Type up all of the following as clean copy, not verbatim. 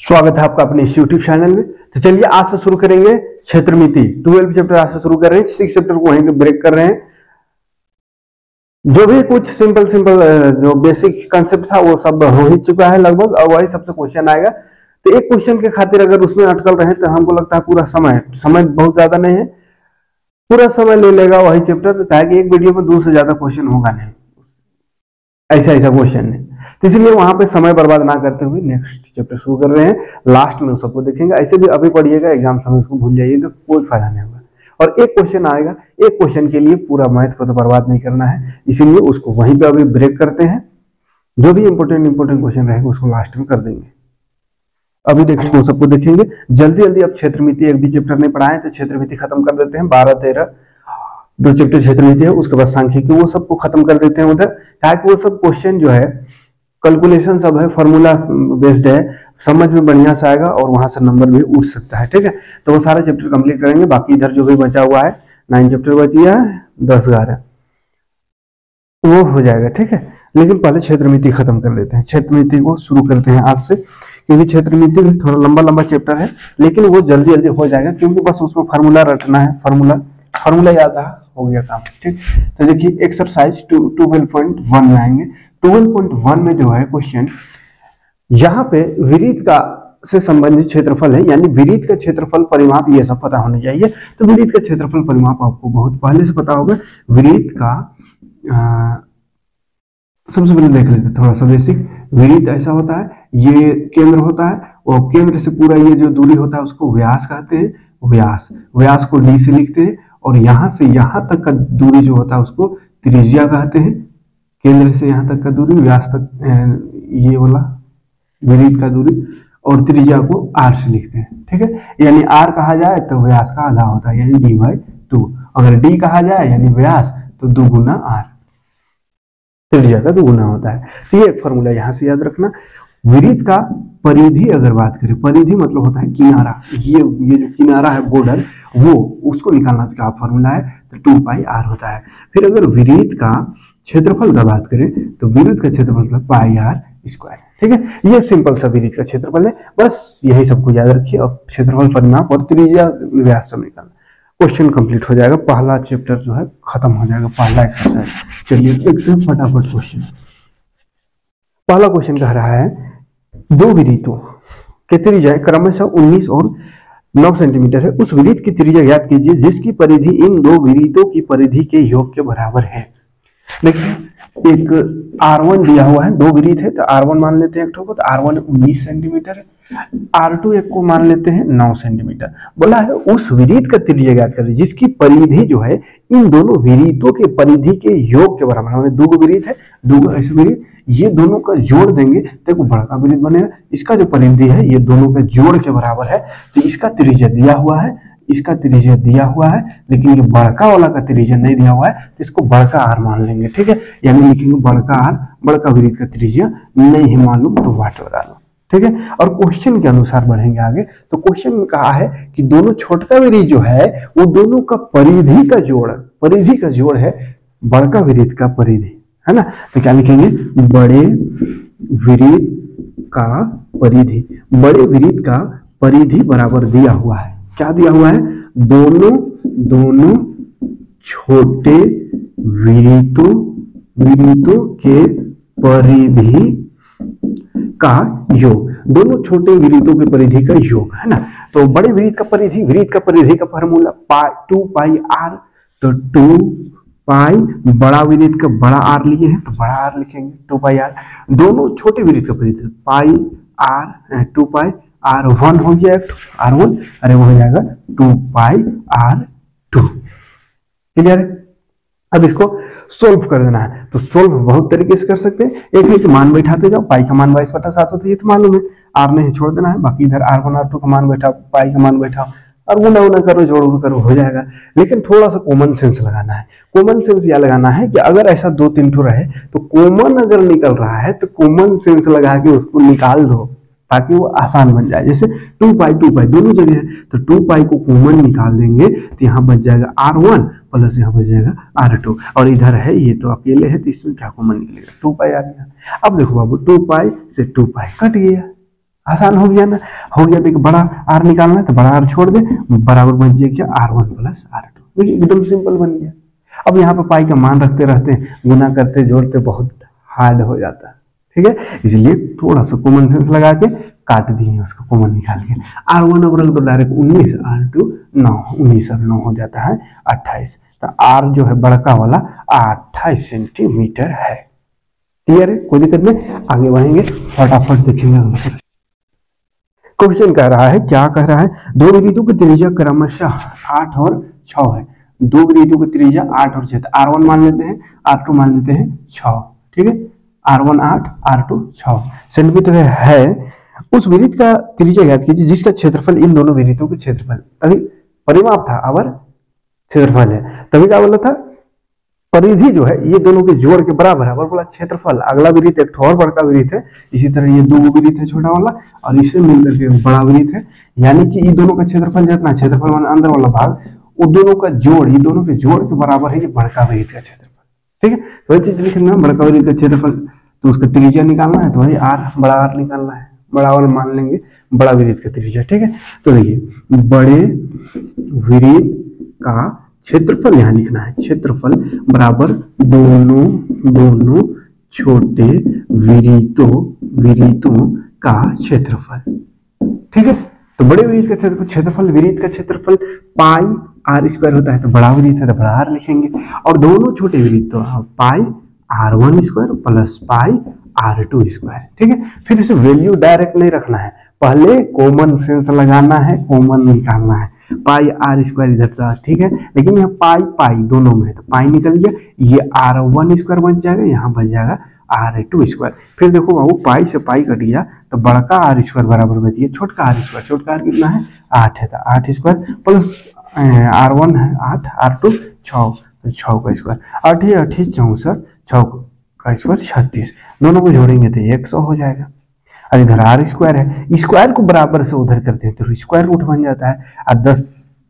स्वागत है आपका अपने इस यूट्यूब चैनल में। तो चलिए आज से शुरू करेंगे क्षेत्रमिति 12 चैप्टर आज से शुरू कर रहे हैं। 6 चैप्टर को वहीं पे ब्रेक कर रहे हैं। जो भी कुछ सिंपल जो बेसिक कंसेप्ट था वो सब हो ही चुका है लगभग, और वही सबसे क्वेश्चन आएगा। तो एक क्वेश्चन के खातिर अगर उसमें अटकल रहे तो हमको लगता है पूरा समय बहुत ज्यादा नहीं है, पूरा समय ले लेगा वही चैप्टर। कहा कि एक वीडियो में 2 से ज्यादा क्वेश्चन होगा नहीं, ऐसा क्वेश्चन है। तो इसलिए वहां पे समय बर्बाद ना करते हुए नेक्स्ट चैप्टर शुरू कर रहे हैं। लास्ट में सबको देखेंगे। ऐसे भी अभी पढ़िएगा, एग्जाम समय उसको भूल जाइएगा, कोई फायदा नहीं होगा। और एक क्वेश्चन आएगा, एक क्वेश्चन के लिए पूरा मैथ को तो बर्बाद नहीं करना है, इसीलिए उसको वहीं पे अभी ब्रेक करते हैं। जो भी इंपोर्टेंट क्वेश्चन रहेगा उसको लास्ट में कर देंगे। अभी देखिए सबको देखेंगे जल्दी। अब क्षेत्रमिति एक भी चैप्टर नहीं पढ़ाए तो क्षेत्रमिति खत्म कर देते हैं। 12-13 2 चैप्टर क्षेत्रमिति है, उसके बाद सांख्यिकी, वो सबको खत्म कर देते हैं उधर। ताकि वो सब क्वेश्चन जो है कैलकुलेशन सब है, फॉर्मूला बेस्ड है, समझ में बढ़िया से आएगा और वहां से नंबर भी उठ सकता है। ठीक है, तो वो सारे चैप्टर कंप्लीट करेंगे। बाकी इधर जो भी बचा हुआ है 9 चैप्टर बची है, 10-11 वो हो जाएगा। ठीक है, लेकिन पहले क्षेत्रमिति खत्म कर लेते हैं। क्षेत्रमिति को शुरू करते हैं आज से, क्योंकि क्षेत्रमिति भी थोड़ा लंबा चैप्टर है, लेकिन वो जल्दी हो जाएगा, क्योंकि बस उसमें फार्मूला रटना है। फार्मूला याद रहा, हो गया काम। ठीक, तो देखिए एक्सरसाइज 12.1 में आएंगे। 12.1 में जो है क्वेश्चन, यहाँ पे विरीत का से संबंधित क्षेत्रफल है, यानी विरीत का क्षेत्रफल परिमाप, ये सब पता होना चाहिए। तो विरीत का क्षेत्रफल परिमाप आपको बहुत पहले से पता होगा। विरीत का सबसे पहले देख लेते थोड़ा सा बेसिक। विरीत ऐसा होता है, ये केंद्र होता है और केंद्र से पूरा ये जो दूरी होता है उसको व्यास कहते हैं। व्यास को डी से लिखते हैं, और यहाँ से यहाँ तक का दूरी जो होता है उसको त्रिज्या कहते हैं। केंद्र से यहाँ तक का दूरी, व्यास तक ये वाला विरीत का दूरी, और त्रिज्या को r से लिखते हैं। ठीक है, यानी r कहा जाए तो व्यास का आधा होता है, यानी d/2। अगर d कहा जाए यानी व्यास, तो 2 गुना r, त्रिज्या का 2 गुना होता है। तो ये एक फॉर्मूला यहाँ से याद रखना। विरीत का परिधि अगर बात करें, परिधि मतलब होता है किनारा, ये जो किनारा है बॉर्डर, वो उसको निकालना क्या फॉर्मूला है, तो 2πr होता है। फिर अगर विरीत का क्षेत्रफल का बात करें तो विरीत का क्षेत्रफल मतलब πr²। ठीक है, ये सिंपल सा विरीत का क्षेत्रफल है, बस यही सबको याद रखिए। अब क्षेत्रफल परिमाप और त्रिज्या व्यास सब निकालना, क्वेश्चन कंप्लीट हो जाएगा। पहला चैप्टर जो है खत्म हो जाएगा, पहला एक्सरसाइज। चलिए देखते हैं फटाफट क्वेश्चन। पहला क्वेश्चन कह रहा है 2 विरीतों की त्रिज्या क्रमशः 19 और 9 सेंटीमीटर है। उस विरीत की त्रिज्या ज्ञात कीजिए जिसकी परिधि इन 2 विरीतों की परिधि के योग के बराबर है। देखिए एक R1 दिया हुआ है, 2 विरीत है, तो R1 मान लेते हैं एक ठो को, तो R1 19 सेंटीमीटर है। R2 एक को मान लेते हैं 9 सेंटीमीटर। बोला है उस विरीत का त्रिज्या ज्ञात करिए जिसकी परिधि जो है इन दोनों विरीतों के परिधि के योग के बराबर है। 2 विरीत है, 2 ऐसे विरीत, ये दोनों का जोड़ देंगे तो एक बड़ा विरीत बनेगा। इसका जो परिधि है ये दोनों के जोड़ के बराबर है, तो इसका त्रिज्या दिया हुआ है, इसका त्रिज्या दिया हुआ है, लेकिन ये बड़का वाला का त्रिज्या नहीं दिया हुआ है, तो इसको बड़का r मान लेंगे। ठीक है, यानी लिखेंगे बड़का r, बड़का विरीत का त्रिज्या नहीं है मालूम तो वाट लगा लो। ठीक है, और क्वेश्चन के अनुसार बढ़ेंगे आगे। तो क्वेश्चन में कहा है कि दोनों छोटका विरीत जो है वो दोनों का परिधि का जोड़ है बड़का विरीत का परिधि, है ना। तो क्या लिखेंगे, बड़े विरीत का परिधि। बड़े विरीत का परिधि बराबर दिया हुआ है, क्या दिया हुआ है, दोनों छोटे विरीतों के परिधि का योग। दोनों छोटे विरीतों के परिधि का योग, है ना। तो बड़े विरीत का परिधि का फार्मूला 2πr, तो 2π, बड़ा विरीत का बड़ा r लिए हैं तो बड़ा r लिखेंगे 2πr। दोनों छोटे विरीत का परिधि πr 2πr1 हो गया, r1, अरे वो हो जाएगा 2πr2। क्लियर है। अब इसको सोल्व कर देना है, तो सोल्व बहुत तरीके से कर सकते हैं। एक है कि मान बैठाते जाओ, पाई का मान 22/7 होता है, ये तो मालूम है, r नहीं छोड़ देना है, बाकी इधर r1 r2 का मान बैठाओ, पाई का मान बैठाओ, और गुना करो, जोड़ करो, हो जाएगा। लेकिन थोड़ा सा कॉमन सेंस लगाना है। कॉमन सेंस यह लगाना है कि अगर ऐसा 2-3 ठो रहे तो कॉमन अगर निकल रहा है तो कॉमन सेंस लगा के उसको निकाल दो, ताकि वो आसान बन जाए। जैसे 2π दोनों जगह है, तो 2π को कॉमन निकाल देंगे तो यहाँ बच जाएगा r1 प्लस यहाँ बच जाएगा r2, और इधर है ये तो अकेले है, तो इसमें क्या कॉमन निकलेगा, 2π आ गया। अब देखो बाबू 2π से 2π कट गया, आसान हो गया ना, हो गया। देखिए बड़ा आर निकालना है तो बड़ा आर छोड़ दे, बराबर बन जाए क्या R1 प्लस R2। देखिए एकदम सिंपल बन गया। अब यहाँ पे पाई का मान रखते रहते हैं, गुना करते जोड़ते बहुत हार्ड हो जाता है, ठीक है। इसलिए थोड़ा सा कॉमन सेंस लगा के काट दिए उसको कॉमन निकाल के। R1 अब रख दो डायरेक्ट 19, R2 9, 19 और 9 हो जाता है 28। तो R जो है बड़का वाला 28 सेंटीमीटर है। क्लियर है, कोई दिक्कत नहीं, आगे बढ़ेंगे फटाफट देखेंगे। क्वेश्चन कह रहा है, क्या कह रहा है, दो वृत्तों की त्रिज्या क्रमशः 8 और 6 है। दो वृत्तों की त्रिज्या 8 और 6, R1 मान लेते हैं, R2 मान लेते हैं 6, ठीक है। R1 8, R2 6 सेंटीमीटर है। उस वृत्त का त्रिज्या ज्ञात कीजिए जिसका क्षेत्रफल इन दोनों वृत्तों के क्षेत्रफल, तभी परिमाप था और क्षेत्रफल है, तभी क्या बोला था, परिधि जो है ये दोनों के जोड़ के बराबर है, और बोला क्षेत्रफल। अगला वृत्त एक और बड़का वृत्त है, इसी तरह ये दो वृत्त है छोटा वाला और इससे मिलकर के बड़ा वृत्त है, यानी कि ये दोनों का क्षेत्रफल जितना, क्षेत्रफल माने अंदर वाला भाग, वो दोनों का जोड़, ये दोनों के जोड़ के बराबर है ये बड़का वृत्त का क्षेत्रफल, ठीक है। तो वही चीज लिखना, बड़का वृत्त का क्षेत्रफल, तो उसका त्रिज्या निकालना है तो वही आर, बड़ा आर निकालना है, बड़ा वाला मान लेंगे बड़ा वृत्त का त्रिज्या, ठीक है। तो देखिए बड़े वृत्त का क्षेत्रफल यहां लिखना है, क्षेत्रफल बराबर दोनों छोटे वृत्तों का क्षेत्रफल, ठीक है। तो बड़े वृत्त का क्षेत्रफल वृत्त का क्षेत्रफल पाई आर स्क्वायर होता है, तो बड़ा वृत्त है तो बड़ा आर लिखेंगे, और दोनों छोटे वृत्त तो पाई R1 square plus pi R2 square, ठीक है। फिर इसे वैल्यू डायरेक्ट नहीं रखना है, पहले कॉमन सेंस लगाना है, कॉमन निकालना है। पाई आर स्क्वायर इधर था, ठीक है, लेकिन यहाँ पाई दोनों में है तो पाई निकल गया, ये R1 स्क्वायर बन जाएगा, यहाँ बन जाएगा R2 स्क्वायर। फिर देखो बाबू पाई से पाई कट गया तो बड़का आर स्क्वायर बराबर बच गया छोटका आर स्क्वायर, छोटका आर कितना है 8 है, तो 8 स्क्वायर प्लस R1 है 8, R2 6, तो 6 का स्क्वायर, 8 8 64, 6 का स्क्वायर 36, दोनों को जोड़ेंगे तो 100 हो जाएगा। और इधर आर स्क्वायर है, स्क्वायर को बराबर से उधर करते हैं तो स्क्वायर रूट बन जाता है, और 10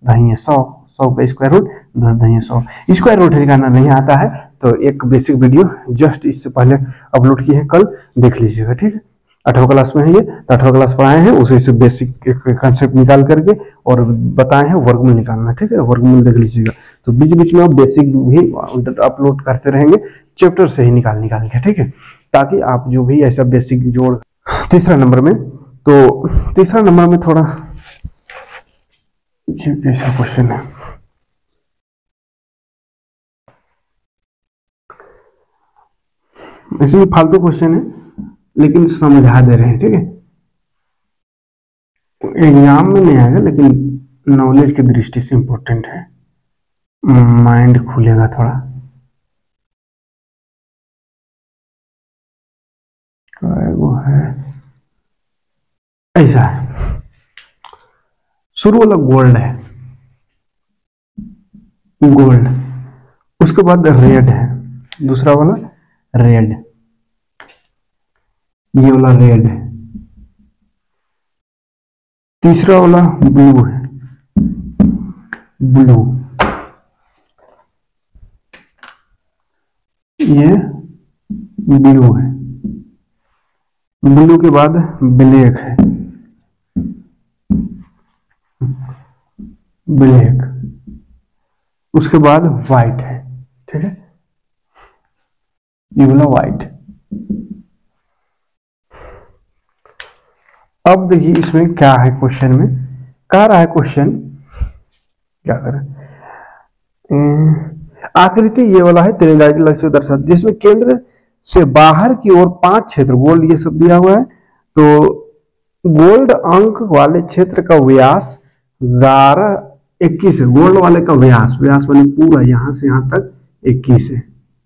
दहिए 100, 100 का स्क्वायर रूट 10 दहिए 100। स्क्वायर रूट निकालना नहीं आता है तो एक बेसिक वीडियो जस्ट इससे पहले अपलोड की है, कल देख लीजिएगा, ठीक है। 8वीं क्लास में है ये, तो 8वीं क्लास पढ़ाए हैं, उसी से बेसिक कंसेप्ट निकाल करके और बताए हैं वर्गमूल निकालना, ठीक है, वर्गमूल देख लीजिएगा। तो बीच बीच में आप बेसिक भी अपलोड करते रहेंगे, चैप्टर से ही निकाल के, ठीक है, ताकि आप जो भी ऐसा बेसिक जोड़। तीसरा नंबर में, तो तीसरा नंबर में थोड़ा कैसा क्वेश्चन है, इसमें फालतू क्वेश्चन है लेकिन समझा दे रहे हैं, ठीक है। एग्जाम में नहीं आएगा लेकिन नॉलेज की दृष्टि से इंपॉर्टेंट है, माइंड खुलेगा थोड़ा। वो है ऐसा है, शुरू वाला गोल्ड है, गोल्ड, उसके बाद रेड है, दूसरा वाला रेड, ये वाला रेड है, तीसरा वाला ब्लू है, ब्लू, ये ब्लू है, ब्लू के बाद ब्लैक है, ब्लैक, उसके बाद व्हाइट है, ठीक है, ये वाला व्हाइट। अब देखिए इसमें क्या है, क्वेश्चन में कह रहा है, क्वेश्चन क्या कर रहा है, आकृति ये वाला है तीरंदाजी लक्ष्य से दर्शा, जिसमें केंद्र से बाहर की ओर 5 क्षेत्र, गोल्ड ये सब दिया हुआ है, तो गोल्ड अंक वाले क्षेत्र का व्यास 21 है, गोल्ड वाले का व्यास माने पूरा यहां से यहां तक 21 है,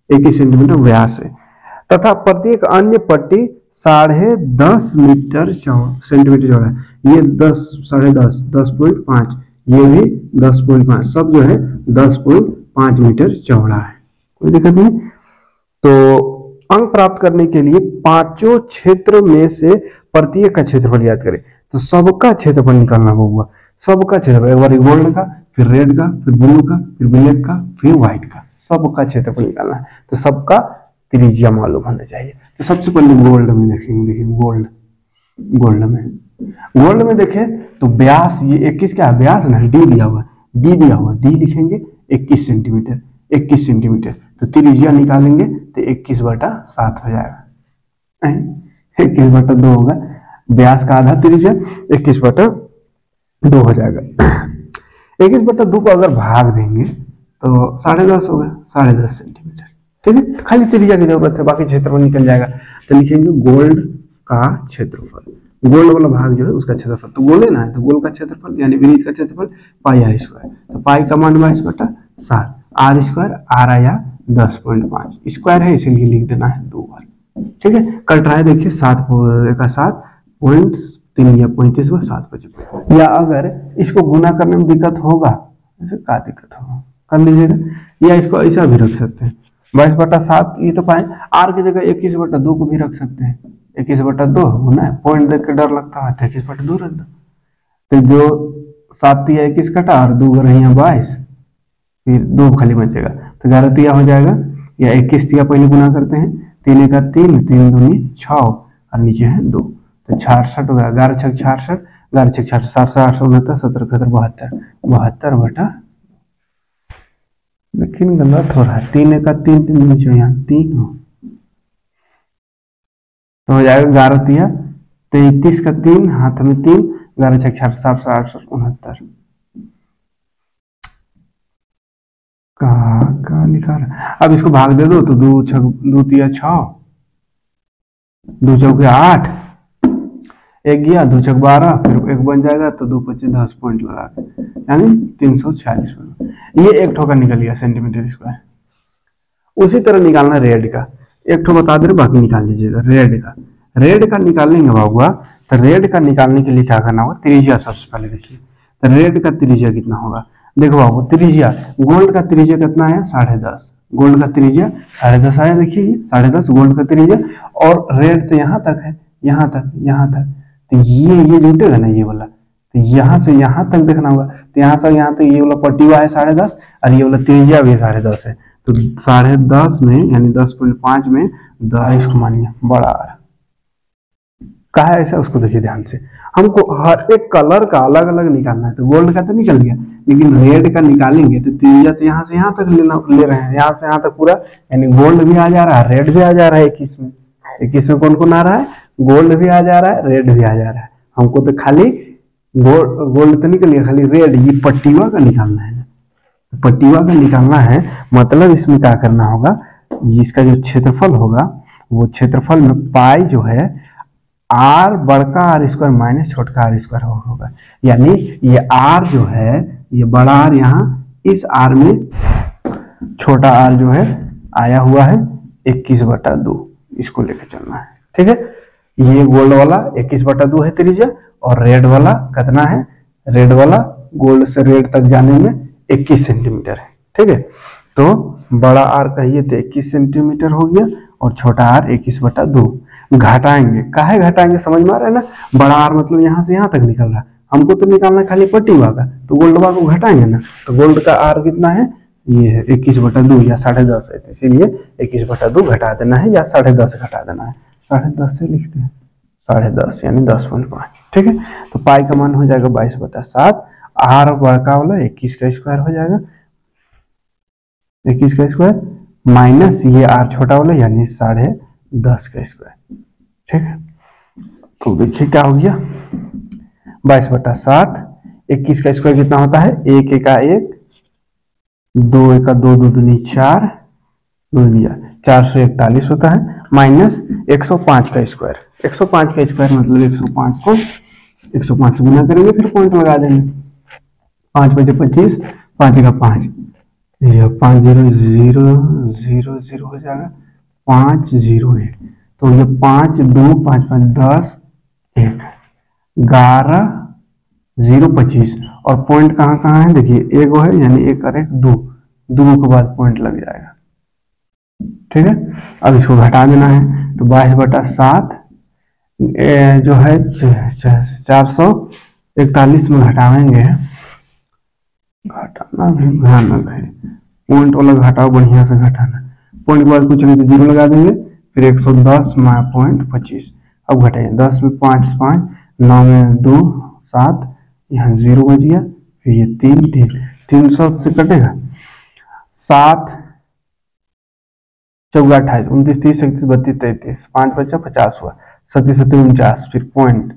21 सेंटीमीटर व्यास है, तथा प्रत्येक अन्य पट्टी 10.5 मीटर सेंटीमीटर चौड़ा है, ये 10, 10.5, 10.5, ये भी 10.5, सब जो है 10.5 मीटर चौड़ा है, कोई दिक्कत नहीं। तो अंक प्राप्त करने के लिए पांचों क्षेत्र में से प्रत्येक का क्षेत्रफल याद करें, तो सबका क्षेत्रफल निकालना होगा, सबका क्षेत्रफल, एक बार गोल्ड का, फिर रेड का, फिर ब्लू का, फिर ब्लैक का, फिर व्हाइट का, सबका क्षेत्रफल निकालना है, तो सबका त्रिज्या मालूम होना चाहिए। तो सबसे पहले गोल्ड में देखेंगे, देखिए गोल्ड में गोल्ड में देखें तो व्यास, ये 21 क्या है, व्यास ना, डी दिया हुआ, डी दिया हुआ, डी लिखेंगे 21 सेंटीमीटर, 21 सेंटीमीटर। तो त्रिज्या निकालेंगे तो 21/7 हो जाएगा, 21/2 होगा, व्यास का आधा त्रिज्या 21/2 हो जाएगा। 21/2 को अगर भाग देंगे तो 10.5 होगा, 10.5 सेंटीमीटर। ठीक है, तो खाली त्रिज्या की जरूरत है, बाकी क्षेत्रफल निकल जाएगा। तो लिखेंगे गोल्ड का क्षेत्रफल, गोल्ड वाला भाग जो है उसका क्षेत्रफल, तो गोले ना है तो गोल का क्षेत्रफल यानी वृत्त का क्षेत्रफल पाई आर स्क्वायर। तो पाई का मान 22/7, आर स्क्वायर आर आया 10.5, स्क्वायर है इसीलिए लिख देना है 2 बार। ठीक है, कट रहा है देखिए 7.3 या 35/7 या अगर इसको गुना करने में दिक्कत होगा, ऐसे क्या दिक्कत होगा कर लीजिएगा, या इसको ऐसा भी रख सकते हैं 22/7, ये तो पाए आर की जगह 21/2 को भी रख सकते हैं, 21/2 होना है, पॉइंट देख के डर लगता है तो 21/2 रख दो। तो जो 7 तिया 21 कटा और 2 रही 22, फिर 2 खाली बचेगा तो 11 तिया हो जाएगा, या 21 तिया पहले गुना करते हैं, 3 का 3, 3 दूनी 6 और नीचे है 2, तो 66 होगा, 11 छक 66, 11 छक 66, 7 8 69, 17 72, 72/, लेकिन गलत हो रहा है, 3 का 3, 3 नीचे यहाँ 3 हो, तो हो जाएगा 11 तिया 33 का 3, हाथ में 3, 11 छक 66, 7 8 69, का लिखा रहा। अब इसको भाग दे दो तो 2 तिया 6, 2 चौके 8, 1 गया, 2 छक 12, फिर 1 बन जाएगा तो 2 25 10 पॉइंट लगा के यानी 346। ये एक ठोका निकल गया सेंटीमीटर स्क्वायर। उसी तरह निकालना रेड का, एक ठो बता दे रहे बाकी निकाल लीजिएगा। रेड का निकालेंगे बाबुआ, तो रेड का निकालने के लिए क्या करना होगा, त्रिज्या सबसे पहले देखिए, तो रेड का त्रिज्या कितना होगा, देखो बाबू त्रिज्या, गोल्ड का त्रिज्या कितना है 10.5, गोल्ड का त्रिज्या 10.5 आया, देखिए 10.5 गोल्ड का त्रिज्या, और रेड तो यहाँ तक है, यहाँ तक, तो ये जुटेगा ना ये वाला, तो यहाँ से यहाँ तक देखना होगा, तो यहाँ से यहाँ तक ये वाला पट्टीवा है 10.5 और ये वाला त्रिज्या भी 10.5 है, तो 10.5 में यानी 10.5 में 10 को मानिए बड़ा आर, कहा है ऐसा उसको देखिए ध्यान से, हमको हर एक कलर का अलग अलग निकालना है। तो गोल्ड का तो निकल गया, लेकिन रेड का निकालेंगे तो त्रिज्या तो यहाँ से यहाँ तक ले रहे हैं, यहाँ से यहाँ तक पूरा, यानी गोल्ड भी आ जा रहा है, रेड भी आ जा रहा है। 21 में कौन कौन आ रहा है, गोल्ड भी आ जा रहा है, रेड भी आ जा रहा है। हमको तो खाली गोल्ड तो निकल गया, खाली रेड, ये पट्टीवा का निकालना है, पट्टीवा का निकालना है। मतलब इसमें क्या करना होगा, इसका जो क्षेत्रफल होगा वो क्षेत्रफल में पाई जो है आर बड़का आर स्क्वायर माइनस छोटका आर स्क्वायर होगा, यानी ये आर जो है, ये बड़ा आर यहाँ इस आर में छोटा आर जो है आया हुआ है 21/2, इसको लेके चलना है। ठीक है, ये गोल्ड वाला 21/2 है त्रिज्या, और रेड वाला कितना है, रेड वाला गोल्ड से रेड तक जाने में 21 सेंटीमीटर है। ठीक है, तो बड़ा आर कहिए तो 21 सेंटीमीटर हो गया, और छोटा आर 21/2। घटाएंगे, काहे घटाएंगे समझ में आ रहा है ना, बड़ा आर मतलब यहाँ से यहाँ तक निकल रहा है, हमको तो निकालना खाली पट्टीवा का, तो गोल्डवा को घटाएंगे ना, तो गोल्ड का आर कितना है, ये है 21/2 या 10.5 है, इसीलिए 21/2 घटा देना है या 10.5 घटा देना है, 10.5 से लिखते हैं 10.5 यानी 10.5। ठीक है, तो पाई का मान हो जाएगा 22/7, आर बड़का वाला 21 का स्क्वायर हो जाएगा, 21 का स्क्वायर माइनस ये आर छोटा वाला यानी 10.5 का स्क्वायर। ठीक है, तो देखिए क्या हो गया, 22/7, 21 का स्क्वायर कितना होता है, 1 1 1, 2 1 2, 2 दूनी 4, 2 दूनी 441 होता है, माइनस 105 का स्क्वायर। 105 का स्क्वायर मतलब 105 को 105 से गुना करेंगे, फिर पॉइंट लगा देंगे, 5 5 25, 5 का 5, ये 5 0 0 0 0 हो जाएगा, 5 0 1, तो ये 5 2 5 5 10 1, 11 0 25, और पॉइंट कहाँ कहाँ है देखिए, एक है यानी 1 और 1 2, 2 के बाद पॉइंट लग जाएगा। ठीक है, अब इसको घटा देना है, तो 22/7 जो है 441 में घटाएंगे, घटाना भी भयानक है, पॉइंट वाला घटाओ बढ़िया से घटाना, पॉइंट के बाद कुछ नहीं तो 0 लगा देंगे, फिर 110 -.25, अब घटाइए 10 में 5 5, 9 में 2 7, यहाँ 0 बच गया, फिर ये 3 3, 300 से कटेगा 7 चौगा 28, 29 30 31 32 33, 5 बचा 50 हुआ, 37 37 49, फिर पॉइंट,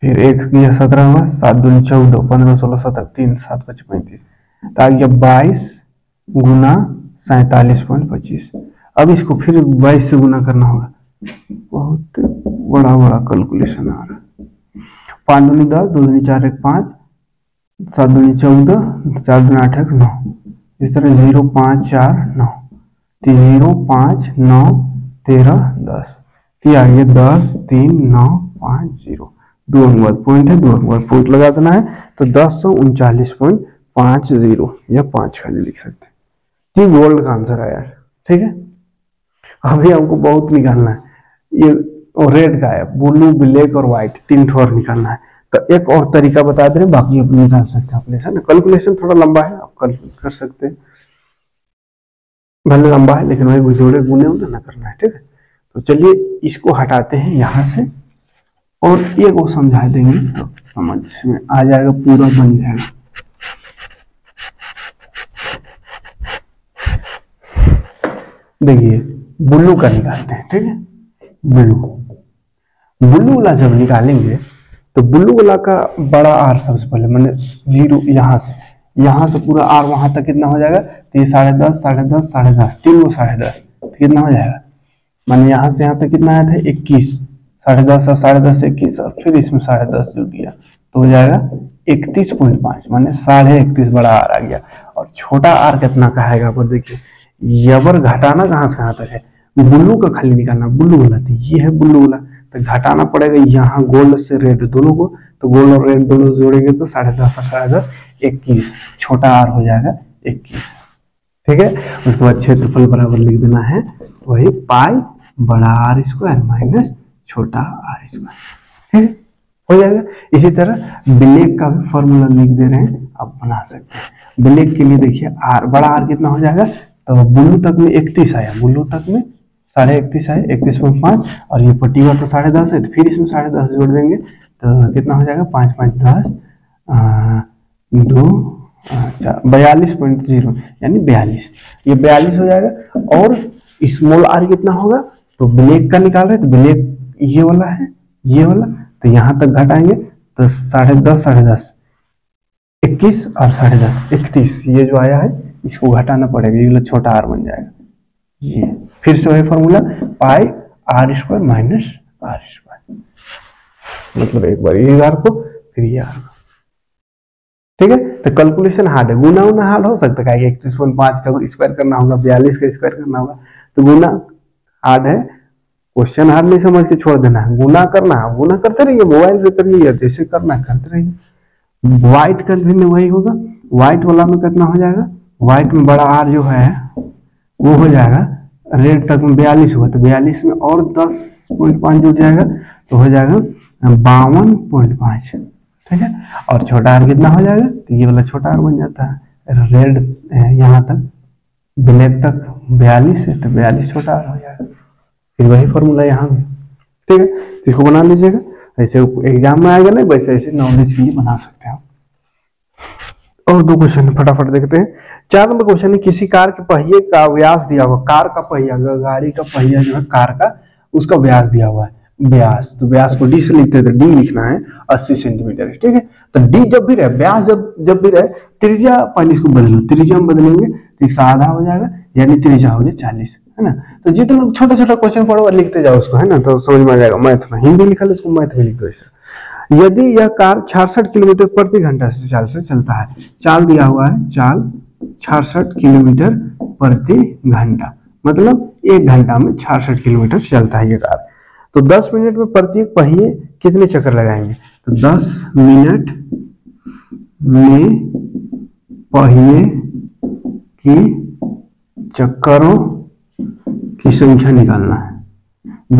फिर 1 किया 17 हुआ, 7 दूनी 14, 15 16 17 3 7 बचे 35, तो आ गया 22 गुना 47.25। अब इसको फिर 22 से गुना करना होगा, बहुत बड़ा बड़ा कैलकुलेशन आ रहा है। 5 दूनी 10, 2 दूनी 4 1 5, 7 दूनी 14, 4 दूनी 8 1 9, इस तरह 0 5 4 9, 0 5 9 13 10, तो आ गया 10 3 9 5 0, 2 अंक बाद पॉइंट है, 2 अंक बाद पॉइंट लगा देना है, तो 1039.50 या 5 खाली लिख सकते हैं। ये गोल्ड का आंसर है यार, ठीक है। अभी हमको बहुत निकालना है, ये रेड का है, ब्लू ब्लैक और व्हाइट, 3 ठोर निकालना है। तो एक और तरीका बता दे रहे, बाकी आप निकाल सकते हैं अपने से ना। कैलकुलेशन थोड़ा लंबा है, आप कर सकते हैं, भले लंबा है लेकिन वही जोड़े गुने उन्हें ना करना है, ठीक है। तो चलिए इसको हटाते हैं यहाँ से और ये को समझा देंगे तो समझ में आ जाएगा, पूरा बन जाएगा। देखिए ब्लू का निकालते हैं, ठीक है। ब्लू वाला जब निकालेंगे तो ब्लू वाला का बड़ा आर सबसे पहले, मैंने 0 यहाँ से पूरा आर वहां तक कितना हो जाएगा, तो ये 10.5 10.5 10.5, 3 को 10.5, तो कितना हो जाएगा, मैंने यहाँ से यहाँ तक कितना आया था 21, 10.5 और 10.5 21, और फिर इसमें 10.5 जुड़ गया तो हो जाएगा 31.5, मैंने 31.5 बड़ा आर आ गया। और छोटा आर कितना का है, पर देखिए यबर घटाना कहाँ से कहाँ तक है, ब्लू का खाली निकालना, ब्लू वाला, तो ये है ब्लू वाला, तो घटाना पड़ेगा यहाँ गोल्ड से रेड दोनों को, तो गोल्ड और रेड दोनों जोड़ेंगे तो 10.5 और 10.5 21, छोटा आर हो जाएगा 21, ठीक है। उसके बाद क्षेत्रफल बराबर लिख देना है वही पाई बड़ा आर स्क्वायर माइनस छोटा आर स्क्वायर, ठीक है, हो जाएगा। इसी तरह ब्लैक का भी फॉर्मूला लिख दे रहे हैं, आप बना सकते हैं। ब्लैक के लिए देखिए आर बड़ा आर कितना हो जाएगा, तो ब्लू तक में 31 आया, ब्लू तक में 31.5 आया, 31.5, और ये पट्टी हुआ तो 10.5 है, तो फिर इसमें 10.5 जोड़ देंगे तो कितना हो जाएगा 5 5 10 2 42.0 यानी 42, ये 42 हो जाएगा। और स्मॉल आर कितना होगा, तो ब्लैक का निकाल रहे, तो ब्लैक ये वाला है, ये वाला, तो यहाँ तक घटाएंगे तो 10.5 10.5 21 और 10.5 31, ये जो आया है इसको घटाना पड़ेगा, ये छोटा आर बन जाएगा। ये फिर से वही formula pi r square minus r square, मतलब एक बार ये आर को फिर ये आर को, ठीक है। तो कैलकुलेशन हार्ड है, गुना उना हार्ड हो सकता है, 31.5 का स्क्वायर करना होगा, 42 का स्क्वायर करना होगा, तो गुना हार्ड है, क्वेश्चन हार्ड नहीं समझ के छोड़ देना है, गुना करना है, गुना करते रहिए, मोबाइल से कर लीजिए, जैसे करना है करते रहिए। व्हाइट का भी वही होगा, व्हाइट वाला में कितना हो जाएगा, व्हाइट में बड़ा आर जो है वो हो जाएगा, रेड तक में 42 हुआ, तो 42 में और 10.5 जुड़ जाएगा तो हो जाएगा 52.5, ठीक है। और छोटा आर कितना हो जाएगा, तो ये वाला छोटा आर बन जाता है, रेड यहाँ तक ब्लैक तक 42 है, तो 42 छोटा आर हो जाएगा। फिर वही फॉर्मूला यहाँ भी, ठीक है, इसको बना लीजिएगा, ऐसे एग्जाम में आएगा नहीं, वैसे ऐसे नॉलेज के लिए बना सकते हैं। और 2 क्वेश्चन फटाफट देखते हैं। 4 नंबर क्वेश्चन है, किसी कार के पहिए का व्यास दिया हुआ, कार का पहिया, गाड़ी का पहिया जो है कार का, उसका व्यास दिया हुआ है, व्यास, तो व्यास को डी से लिखते हैं, तो डी लिखना है 80 सेंटीमीटर, ठीक है। तो डी जब भी रहे, व्यास जब भी रहे, त्रिज्या पहले इसको बदलो, त्रिज्या में बदलेंगे तो इसका आधा हो जाएगा, यानी त्रिज्या हो गया 40, है ना। तो जितना छोटा छोटा क्वेश्चन पढ़ो लिखते जाओ उसको, है ना, तो समझ में आ जाएगा। मैथ में हिंदी लिखा उसको मैथ में लिख दो ऐसा। यदि यह कार 66 किलोमीटर प्रति घंटा से चाल से चलता है, चाल दिया हुआ है, चाल 66 किलोमीटर प्रति घंटा, मतलब 1 घंटा में 66 किलोमीटर चलता है ये कार, तो 10 मिनट में प्रत्येक पहिए कितने चक्कर लगाएंगे, तो 10 मिनट में पहिए की चक्करों की संख्या निकालना है।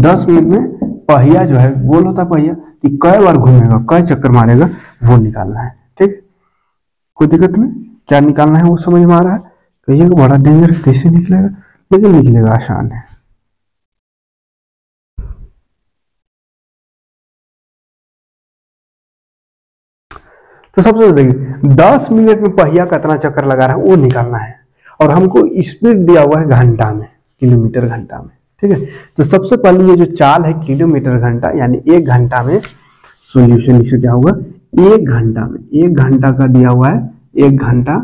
10 मिनट में पहिया जो है, गोल होता है पहिया, कि कई बार घूमेगा, कई चक्कर मारेगा, वो निकालना है, ठीक। कोई दिक्कत नहीं, क्या निकालना है वो समझ में आ रहा है। कहिएगा बड़ा डेंजर कैसे निकलेगा, लेकिन निकलेगा, आसान है। तो सबसे देखिए 10 मिनट में पहिया कितना चक्कर लगा रहा है वो निकालना है, और हमको स्पीड दिया हुआ है घंटा में, किलोमीटर घंटा में। ठीक है, तो सबसे पहले ये जो चाल है किलोमीटर घंटा, यानी 1 घंटा में सोल्यूशन इसे क्या होगा, 1 घंटा में, 1 घंटा का दिया हुआ है, 1 घंटा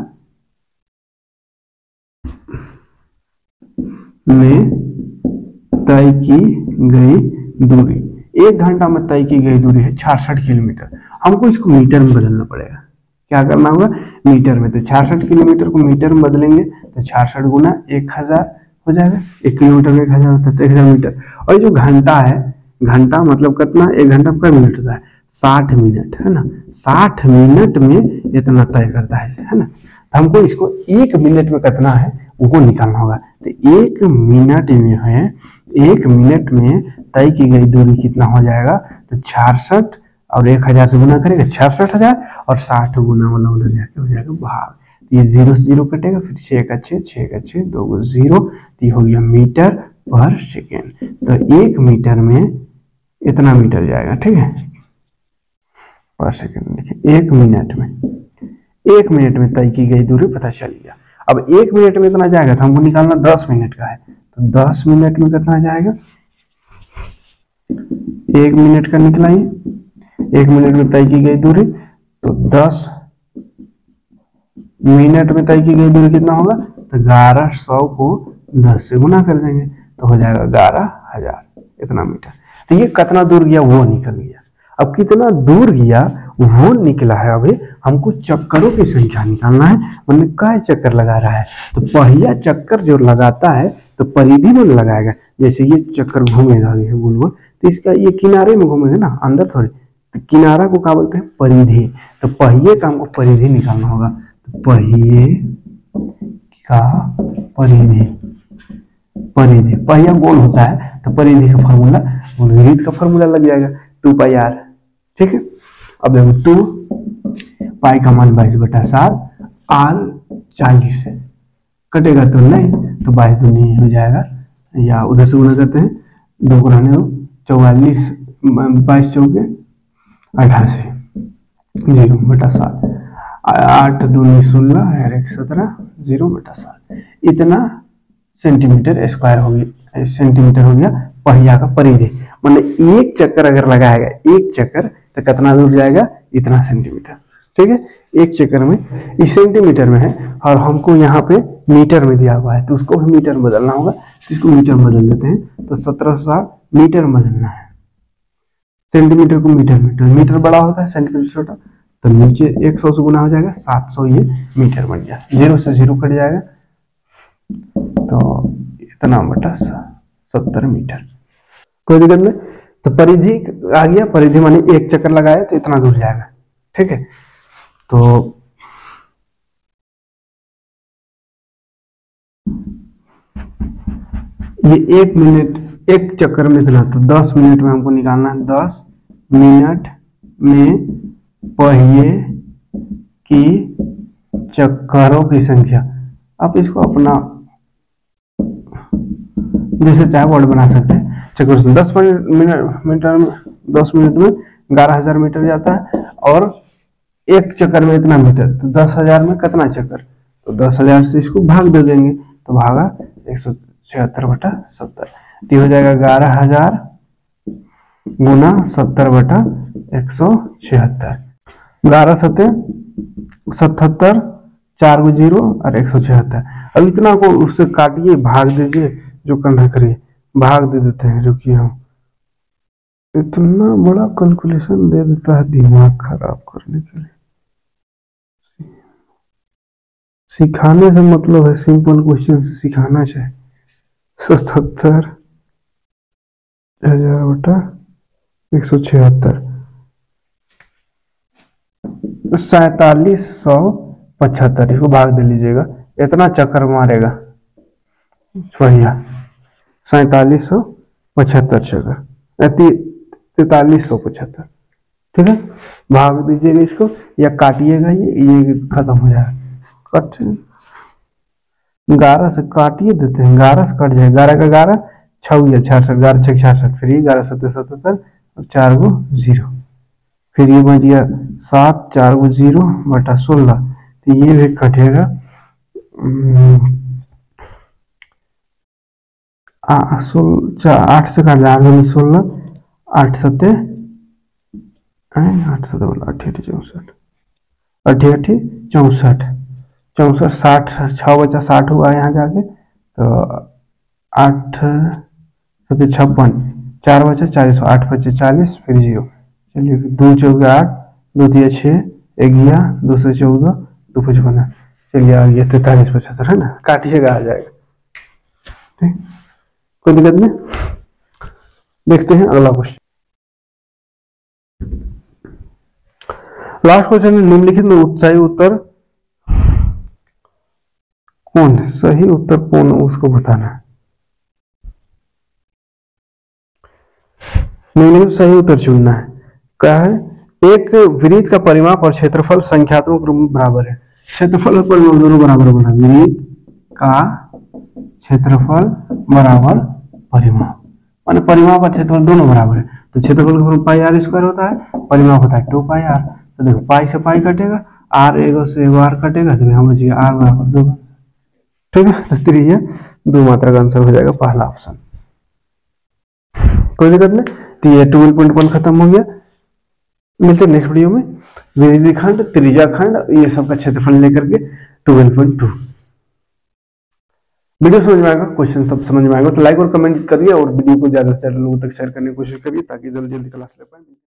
में तय की गई दूरी, 1 घंटा में तय की गई दूरी है 66 किलोमीटर। हमको इसको मीटर में बदलना पड़ेगा। क्या करना होगा, मीटर में। तो 66 किलोमीटर को मीटर में बदलेंगे तो 66 गुना 1000 हो जाएगा। 1 किलोमीटर में 1000 होता है तो 1000 मीटर। और जो घंटा है, घंटा मतलब कितना, 1 घंटा का मिनट होता है 60 मिनट, है ना। 60 मिनट में इतना तय करता है ना। तो हमको इसको 1 मिनट में कितना है वो निकालना होगा। तो 1 मिनट में है, 1 मिनट में तय की गई दूरी कितना हो जाएगा, तो 66 और 1000 से गुना करेगा 66,000, और 60 गुना वाला उधर जाके हो जाएगा भाग। ये 0 से 0 कटेगा, फिर 6 का 6, 6 का 6, 2 को 0, तो ये हो गया मीटर पर सेकेंड। तो 1 मीटर में इतना मीटर जाएगा, ठीक है, पर सेकेंड। देखिए 1 मिनट में, 1 मिनट में तय की गई दूरी पता चल गया। अब 1 मिनट में इतना जाएगा, तो हमको निकालना 10 मिनट का है, तो 10 मिनट में कितना जाएगा, 1 मिनट का निकला ये, 1 मिनट में तय की गई दूरी, तो 10 मिनट में तय की गई दूरी कितना होगा, तो 1100 को 10 से गुना कर देंगे तो हो जाएगा 11,000 इतना मीटर। तो ये कितना दूर गया वो निकल गया। अब कितना दूर गया वो निकला है, अभी हमको चक्करों की संख्या निकालना है, मतलब क्या चक्कर लगा रहा है। तो पहिया चक्कर जो लगाता है तो परिधि में लगाएगा। जैसे ये चक्कर घूमेगा गोल गोल, तो इसका ये किनारे में घूमेगा ना, अंदर थोड़ी। तो किनारा को क्या बोलते हैं, परिधि। तो पहिए का हमको परिधि निकालना होगा। तो पहिए का परिधि, परिधि, पहिया गोल होता है तो परिधि का फॉर्मूला, वृत्त का फॉर्मूला लग जाएगा 2πr। ठीक है, अब देखो 2 पाई का मान 22/7, r 40 है, कटेगा तो नहीं, तो 22 दूनी हो जाएगा, या उधर से गुना करते हैं, 2 को रहने दो, 44, 22 चौके 88, 0/7, 8 दूनी 16 और 1 17, 0/7, इतना सेंटीमीटर स्क्वायर हो गया, सेंटीमीटर हो गया पहिया का परिधि। मतलब एक चक्कर अगर लगाएगा, एक चक्कर, तो कितना दूर जाएगा, इतना सेंटीमीटर। ठीक है, एक चक्कर में, इस सेंटीमीटर में है, और हमको यहाँ पे मीटर में दिया हुआ है, तो उसको भी मीटर में बदलना होगा। तो इसको मीटर में बदल देते हैं, तो 1760 मीटर में बदलना है, सेंटीमीटर को मीटर में। तो मीटर बड़ा होता है, सेंटीमीटर छोटा, तो नीचे 100 से गुना हो जाएगा, 700 ये मीटर बन गया। 0 से 0 कट जाएगा, तो इतना बटा 70 मीटर। कोई दिक्कत नहीं। तो परिधि आ गया, परिधि माने एक चक्कर लगाया तो इतना दूर जाएगा। ठीक है, तो ये 1 मिनट, एक चक्कर में इतना, तो 10 मिनट में हमको निकालना है। 10 मिनट में पहिए की चक्करों की संख्या। आप इसको अपना जैसे चाहे वर्ड बना सकते हैं। चक्कर 10 मीटर में, 10 मिनट में 11,000 मीटर जाता है, और एक चक्कर में इतना मीटर, तो 10,000 में कितना चक्कर, तो 10,000 से इसको भाग दे देंगे, तो भागा 176/70, तो हो जाएगा 11,000 गुना 70/176, 11 सत्ते 77, 4 को 0 और 176। अब इतना को उससे काटिए, भाग दीजिए, जो करना करिए, भाग दे देते हैं। रुकिए, हम इतना बड़ा कैलकुलेशन दे देता है दिमाग खराब करने के लिए। सिखाने से मतलब है, सिंपल क्वेश्चन से सिखाना चाहिए। 77,000/176, 4775, इसको भाग दे लीजिएगा, इतना चक्कर मारेगा पहिया, 4775 चक्कर, 4375। ठीक है, भाग दीजिएगा इसको, या काटिएगा, ये खत्म हो जाएगा। कट 11 से काटिए देते हैं, 11 से कट जाए, 11 का 11 6 या 66, 11 6 66, फिर 11 7 77 और 4 को 0, फिर ये बच गया 7, 4 को 0 बटा 16, तो ये भी कटेगा 8 से काट दिया, 8 16, 8 7 8 7 बोला 8 64, 8 64, 64 60, 6 बचा 60 हुआ यहाँ जाके, तो 8 7 56, 4 बचा 40, 8 बचे 40, फिर 0। चलिए 2 4 8, 2 3 6, 1 गया 2 से 14, 2 5 15, चलिए आ गया 43 75 है ना, काटिएगा आ जाएगा। ठीक, कोई दिक्कत नहीं। देखते हैं अगला क्वेश्चन। लास्ट क्वेश्चन है, निम्नलिखित में सही उत्तर कौन है? सही उत्तर कौन है उसको बताना है। निम्नलिखित सही उत्तर चुनना है। क्या है? एक वृत्त का परिमाप और क्षेत्रफल संख्यात्मक रूप में बराबर है। क्षेत्रफल और परिमाप दोनों बराबर बना, वृत्त का क्षेत्रफल बराबर परिमाप, माने परिमाप और क्षेत्रफल दोनों बराबर है। तो क्षेत्रफल का पाई आर स्क्वायर होता है, परिमाप होता है 2 पाई आर। तो देखो पाई से पाई कटेगा, आर एगो से एगो आर कटेगा, तो यहाँ बचेगा आर बराबर 2। ठीक है, तो त्रिज्या 2 मात्रा का आंसर हो जाएगा पहला ऑप्शन। कोई दिक्कत नहीं। तो ये 12.1 खत्म हो गया। मिलते नेक्स्ट वीडियो में। विरोधी खंड, त्रिज्या खंड, ये सब का क्षेत्रफल लेकर के 12.2। वीडियो समझ में आएगा, क्वेश्चन सब समझ में आएगा तो लाइक और कमेंट करिए, और वीडियो को ज्यादा से ज्यादा लोगों तक शेयर करने की कोशिश करिए ताकि जल्दी जल्दी क्लास ले पाए।